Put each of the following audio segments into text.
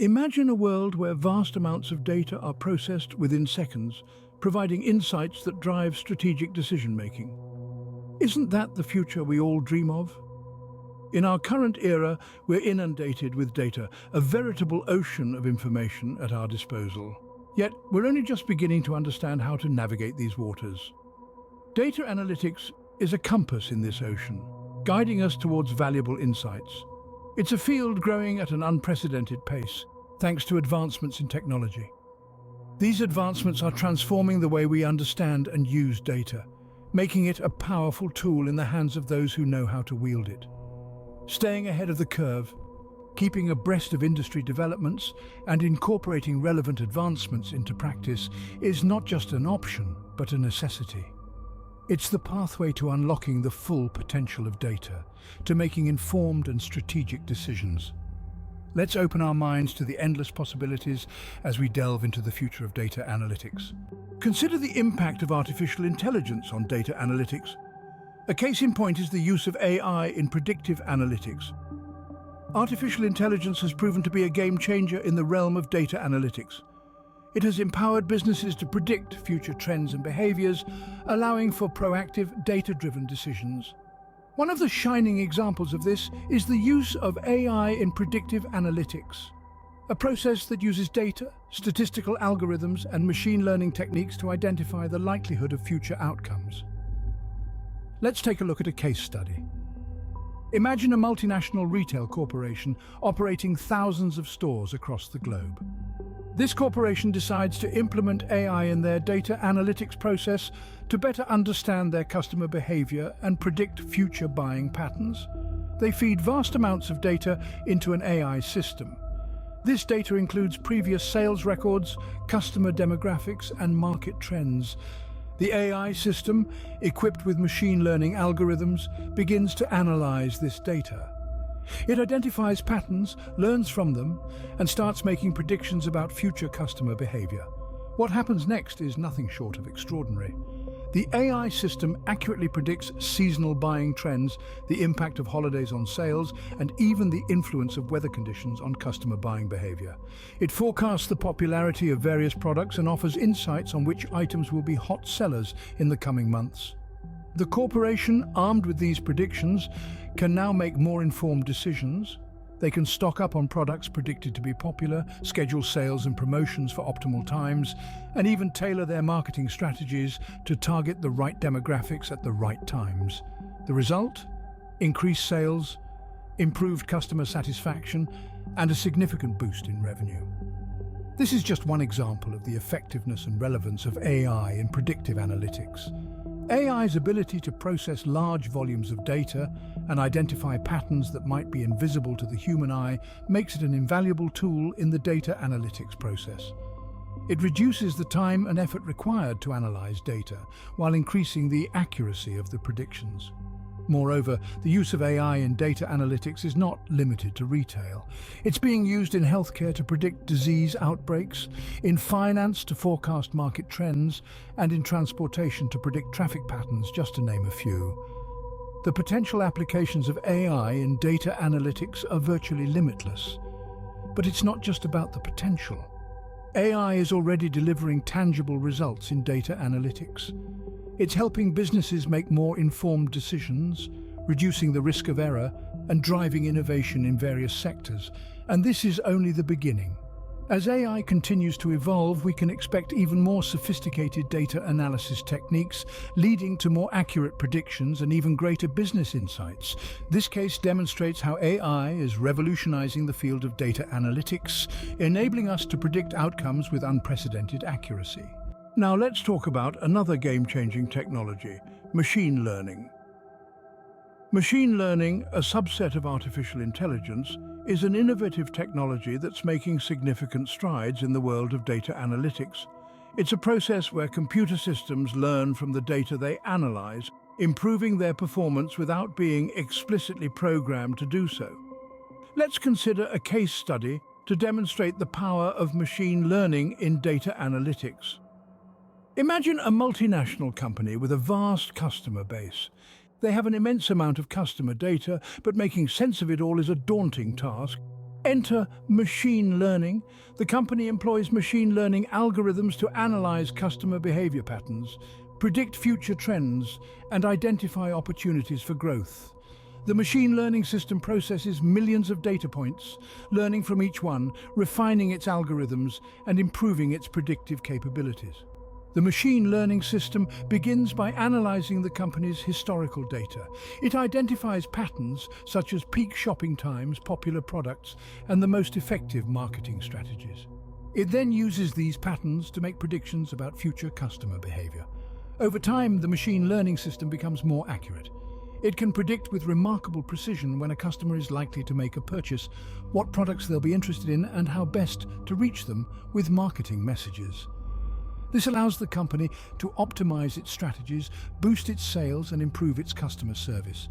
Imagine a world where vast amounts of data are processed within seconds, providing insights that drive strategic decision-making. Isn't that the future we all dream of? In our current era, we're inundated with data, a veritable ocean of information at our disposal. Yet, we're only just beginning to understand how to navigate these waters. Data analytics is a compass in this ocean, guiding us towards valuable insights. It's a field growing at an unprecedented pace, thanks to advancements in technology. These advancements are transforming the way we understand and use data, making it a powerful tool in the hands of those who know how to wield it. Staying ahead of the curve, keeping abreast of industry developments, and incorporating relevant advancements into practice is not just an option, but a necessity. It's the pathway to unlocking the full potential of data, to making informed and strategic decisions. Let's open our minds to the endless possibilities as we delve into the future of data analytics. Consider the impact of artificial intelligence on data analytics. A case in point is the use of AI in predictive analytics. Artificial intelligence has proven to be a game changer in the realm of data analytics. It has empowered businesses to predict future trends and behaviors, allowing for proactive, data-driven decisions. One of the shining examples of this is the use of AI in predictive analytics, a process that uses data, statistical algorithms, and machine learning techniques to identify the likelihood of future outcomes. Let's take a look at a case study. Imagine a multinational retail corporation operating thousands of stores across the globe. This corporation decides to implement AI in their data analytics process to better understand their customer behavior and predict future buying patterns. They feed vast amounts of data into an AI system. This data includes previous sales records, customer demographics, and market trends. The AI system, equipped with machine learning algorithms, begins to analyze this data. It identifies patterns, learns from them, and starts making predictions about future customer behavior. What happens next is nothing short of extraordinary. The AI system accurately predicts seasonal buying trends, the impact of holidays on sales, and even the influence of weather conditions on customer buying behavior. It forecasts the popularity of various products and offers insights on which items will be hot sellers in the coming months. The corporation, armed with these predictions, can now make more informed decisions. They can stock up on products predicted to be popular, schedule sales and promotions for optimal times, and even tailor their marketing strategies to target the right demographics at the right times. The result? Increased sales, improved customer satisfaction, and a significant boost in revenue. This is just one example of the effectiveness and relevance of AI in predictive analytics. AI's ability to process large volumes of data and identify patterns that might be invisible to the human eye makes it an invaluable tool in the data analytics process. It reduces the time and effort required to analyze data, while increasing the accuracy of the predictions. Moreover, the use of AI in data analytics is not limited to retail. It's being used in healthcare to predict disease outbreaks, in finance to forecast market trends, and in transportation to predict traffic patterns, just to name a few. The potential applications of AI in data analytics are virtually limitless. But it's not just about the potential. AI is already delivering tangible results in data analytics. It's helping businesses make more informed decisions, reducing the risk of error, and driving innovation in various sectors. And this is only the beginning. As AI continues to evolve, we can expect even more sophisticated data analysis techniques, leading to more accurate predictions and even greater business insights. This case demonstrates how AI is revolutionizing the field of data analytics, enabling us to predict outcomes with unprecedented accuracy. Now let's talk about another game-changing technology, machine learning. Machine learning, a subset of artificial intelligence, is an innovative technology that's making significant strides in the world of data analytics. It's a process where computer systems learn from the data they analyze, improving their performance without being explicitly programmed to do so. Let's consider a case study to demonstrate the power of machine learning in data analytics. Imagine a multinational company with a vast customer base. They have an immense amount of customer data, but making sense of it all is a daunting task. Enter machine learning. The company employs machine learning algorithms to analyze customer behavior patterns, predict future trends, and identify opportunities for growth. The machine learning system processes millions of data points, learning from each one, refining its algorithms, and improving its predictive capabilities. The machine learning system begins by analyzing the company's historical data. It identifies patterns such as peak shopping times, popular products, and the most effective marketing strategies. It then uses these patterns to make predictions about future customer behavior. Over time, the machine learning system becomes more accurate. It can predict with remarkable precision when a customer is likely to make a purchase, what products they'll be interested in, and how best to reach them with marketing messages. This allows the company to optimize its strategies, boost its sales, and improve its customer service.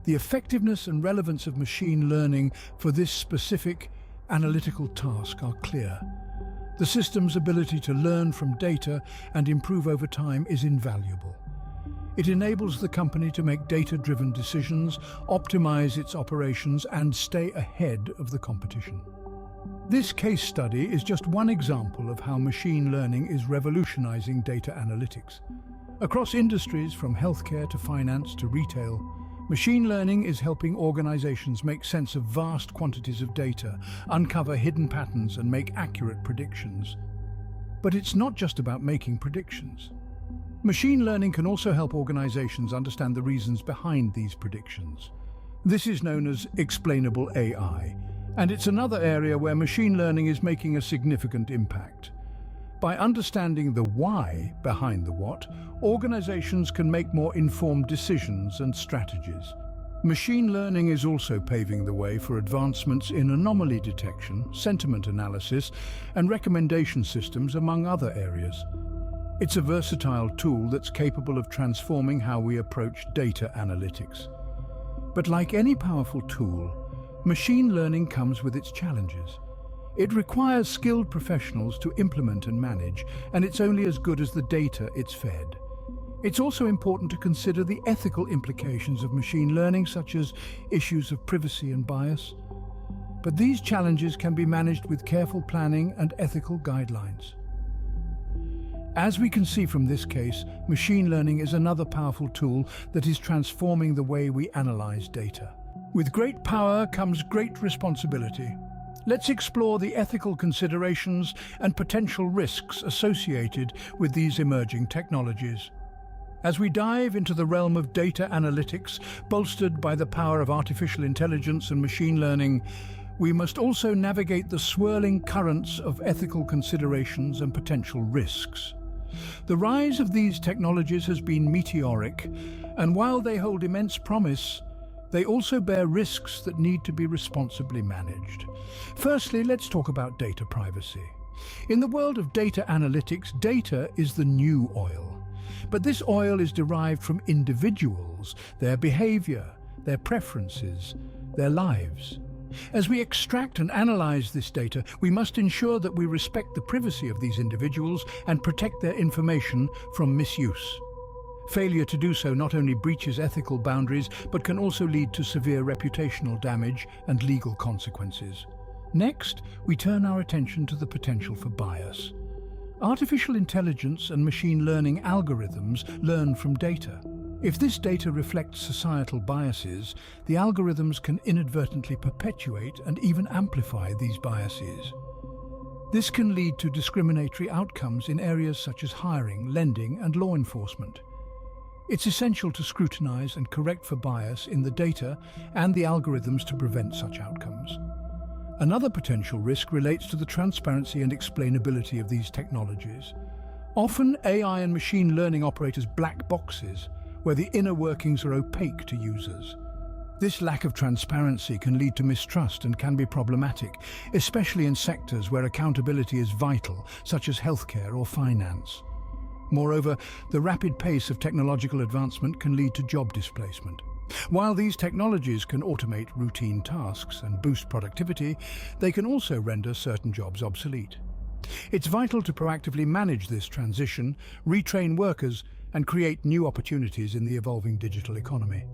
The effectiveness and relevance of machine learning for this specific analytical task are clear. The system's ability to learn from data and improve over time is invaluable. It enables the company to make data-driven decisions, optimize its operations, and stay ahead of the competition. This case study is just one example of how machine learning is revolutionizing data analytics. Across industries from healthcare to finance to retail, machine learning is helping organizations make sense of vast quantities of data, uncover hidden patterns, and make accurate predictions. But it's not just about making predictions. Machine learning can also help organizations understand the reasons behind these predictions. This is known as explainable AI. And it's another area where machine learning is making a significant impact. By understanding the why behind the what, organizations can make more informed decisions and strategies. Machine learning is also paving the way for advancements in anomaly detection, sentiment analysis, and recommendation systems, among other areas. It's a versatile tool that's capable of transforming how we approach data analytics. But like any powerful tool, machine learning comes with its challenges. It requires skilled professionals to implement and manage, and it's only as good as the data it's fed. It's also important to consider the ethical implications of machine learning, such as issues of privacy and bias. But these challenges can be managed with careful planning and ethical guidelines. As we can see from this case, machine learning is another powerful tool that is transforming the way we analyze data. With great power comes great responsibility. Let's explore the ethical considerations and potential risks associated with these emerging technologies. As we dive into the realm of data analytics, bolstered by the power of artificial intelligence and machine learning, we must also navigate the swirling currents of ethical considerations and potential risks. The rise of these technologies has been meteoric, and while they hold immense promise, they also bear risks that need to be responsibly managed. Firstly, let's talk about data privacy. In the world of data analytics, data is the new oil. But this oil is derived from individuals, their behavior, their preferences, their lives. As we extract and analyze this data, we must ensure that we respect the privacy of these individuals and protect their information from misuse. Failure to do so not only breaches ethical boundaries, but can also lead to severe reputational damage and legal consequences. Next, we turn our attention to the potential for bias. Artificial intelligence and machine learning algorithms learn from data. If this data reflects societal biases, the algorithms can inadvertently perpetuate and even amplify these biases. This can lead to discriminatory outcomes in areas such as hiring, lending, and law enforcement. It's essential to scrutinize and correct for bias in the data and the algorithms to prevent such outcomes. Another potential risk relates to the transparency and explainability of these technologies. Often, AI and machine learning operate as black boxes, where the inner workings are opaque to users. This lack of transparency can lead to mistrust and can be problematic, especially in sectors where accountability is vital, such as healthcare or finance. Moreover, the rapid pace of technological advancement can lead to job displacement. While these technologies can automate routine tasks and boost productivity, they can also render certain jobs obsolete. It's vital to proactively manage this transition, retrain workers, and create new opportunities in the evolving digital economy.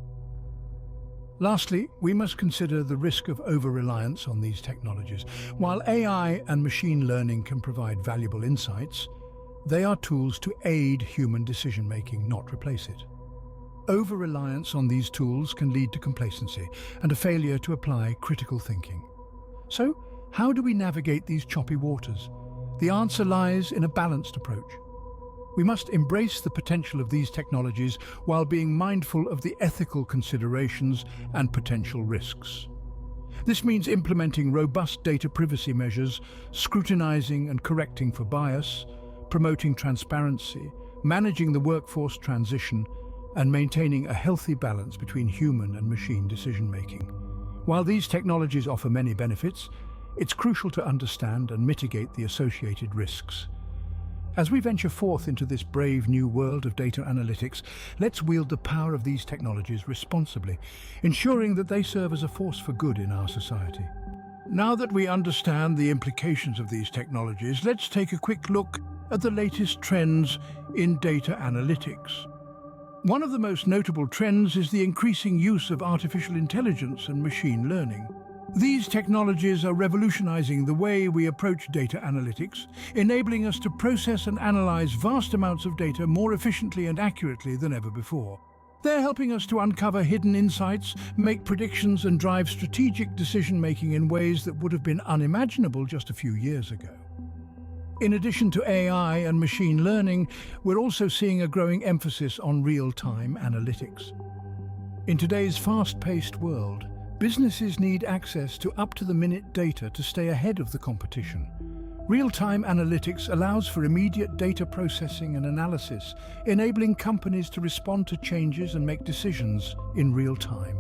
Lastly, we must consider the risk of over-reliance on these technologies. While AI and machine learning can provide valuable insights, they are tools to aid human decision-making, not replace it. Over-reliance on these tools can lead to complacency and a failure to apply critical thinking. So, how do we navigate these choppy waters? The answer lies in a balanced approach. We must embrace the potential of these technologies while being mindful of the ethical considerations and potential risks. This means implementing robust data privacy measures, scrutinizing and correcting for bias, promoting transparency, managing the workforce transition, and maintaining a healthy balance between human and machine decision-making. While these technologies offer many benefits, it's crucial to understand and mitigate the associated risks. As we venture forth into this brave new world of data analytics, let's wield the power of these technologies responsibly, ensuring that they serve as a force for good in our society. Now that we understand the implications of these technologies, let's take a quick look at the latest trends in data analytics. One of the most notable trends is the increasing use of artificial intelligence and machine learning. These technologies are revolutionizing the way we approach data analytics, enabling us to process and analyze vast amounts of data more efficiently and accurately than ever before. They're helping us to uncover hidden insights, make predictions, and drive strategic decision-making in ways that would have been unimaginable just a few years ago. In addition to AI and machine learning, we're also seeing a growing emphasis on real-time analytics. In today's fast-paced world, businesses need access to up-to-the-minute data to stay ahead of the competition. Real-time analytics allows for immediate data processing and analysis, enabling companies to respond to changes and make decisions in real time.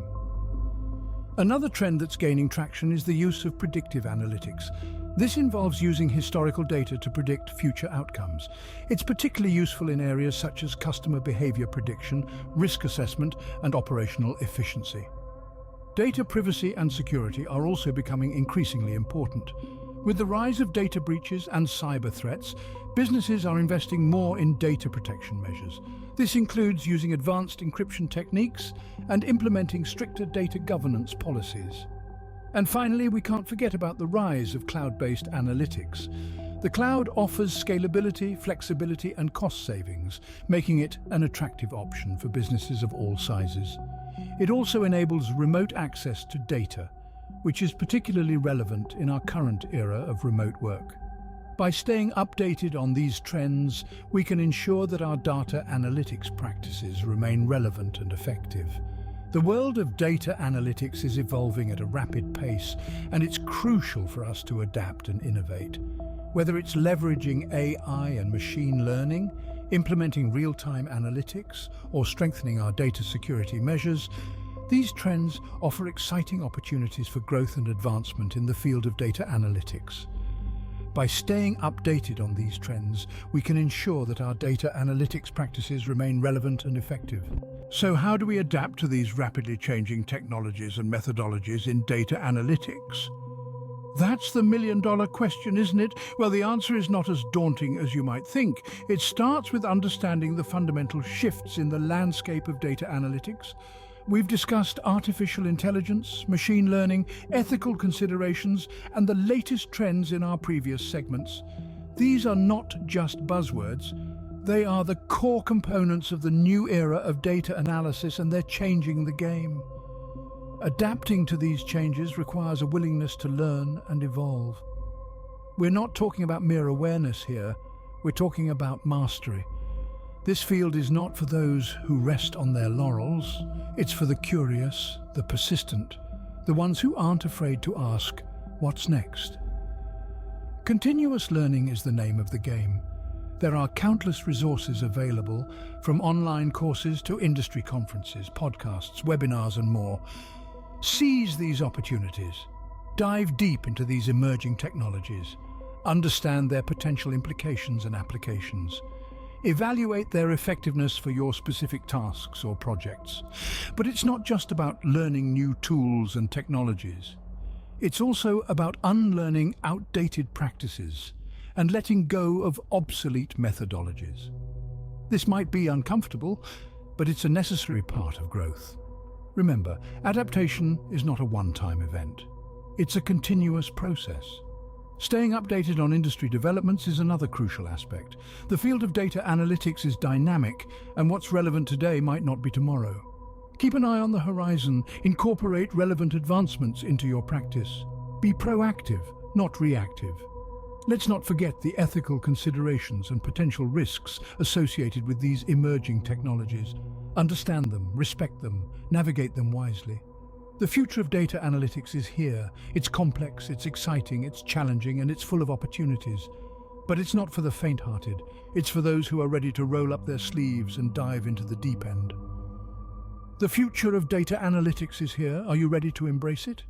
Another trend that's gaining traction is the use of predictive analytics. This involves using historical data to predict future outcomes. It's particularly useful in areas such as customer behavior prediction, risk assessment, and operational efficiency. Data privacy and security are also becoming increasingly important. With the rise of data breaches and cyber threats, businesses are investing more in data protection measures. This includes using advanced encryption techniques and implementing stricter data governance policies. And finally, we can't forget about the rise of cloud-based analytics. The cloud offers scalability, flexibility, and cost savings, making it an attractive option for businesses of all sizes. It also enables remote access to data, which is particularly relevant in our current era of remote work. By staying updated on these trends, we can ensure that our data analytics practices remain relevant and effective. The world of data analytics is evolving at a rapid pace, and it's crucial for us to adapt and innovate. Whether it's leveraging AI and machine learning, implementing real-time analytics, or strengthening our data security measures, these trends offer exciting opportunities for growth and advancement in the field of data analytics. By staying updated on these trends, we can ensure that our data analytics practices remain relevant and effective. So how do we adapt to these rapidly changing technologies and methodologies in data analytics? That's the million-dollar question, isn't it? Well, the answer is not as daunting as you might think. It starts with understanding the fundamental shifts in the landscape of data analytics. We've discussed artificial intelligence, machine learning, ethical considerations, and the latest trends in our previous segments. These are not just buzzwords. They are the core components of the new era of data analysis, and they're changing the game. Adapting to these changes requires a willingness to learn and evolve. We're not talking about mere awareness here, we're talking about mastery. This field is not for those who rest on their laurels. It's for the curious, the persistent, the ones who aren't afraid to ask, what's next? Continuous learning is the name of the game. There are countless resources available, from online courses to industry conferences, podcasts, webinars, and more. Seize these opportunities. Dive deep into these emerging technologies. Understand their potential implications and applications. Evaluate their effectiveness for your specific tasks or projects. But it's not just about learning new tools and technologies. It's also about unlearning outdated practices and letting go of obsolete methodologies. This might be uncomfortable, but it's a necessary part of growth. Remember, adaptation is not a one-time event. It's a continuous process. Staying updated on industry developments is another crucial aspect. The field of data analytics is dynamic, and what's relevant today might not be tomorrow. Keep an eye on the horizon, incorporate relevant advancements into your practice. Be proactive, not reactive. Let's not forget the ethical considerations and potential risks associated with these emerging technologies. Understand them, respect them, navigate them wisely. The future of data analytics is here. It's complex, it's exciting, it's challenging, and it's full of opportunities. But it's not for the faint-hearted. It's for those who are ready to roll up their sleeves and dive into the deep end. The future of data analytics is here. Are you ready to embrace it?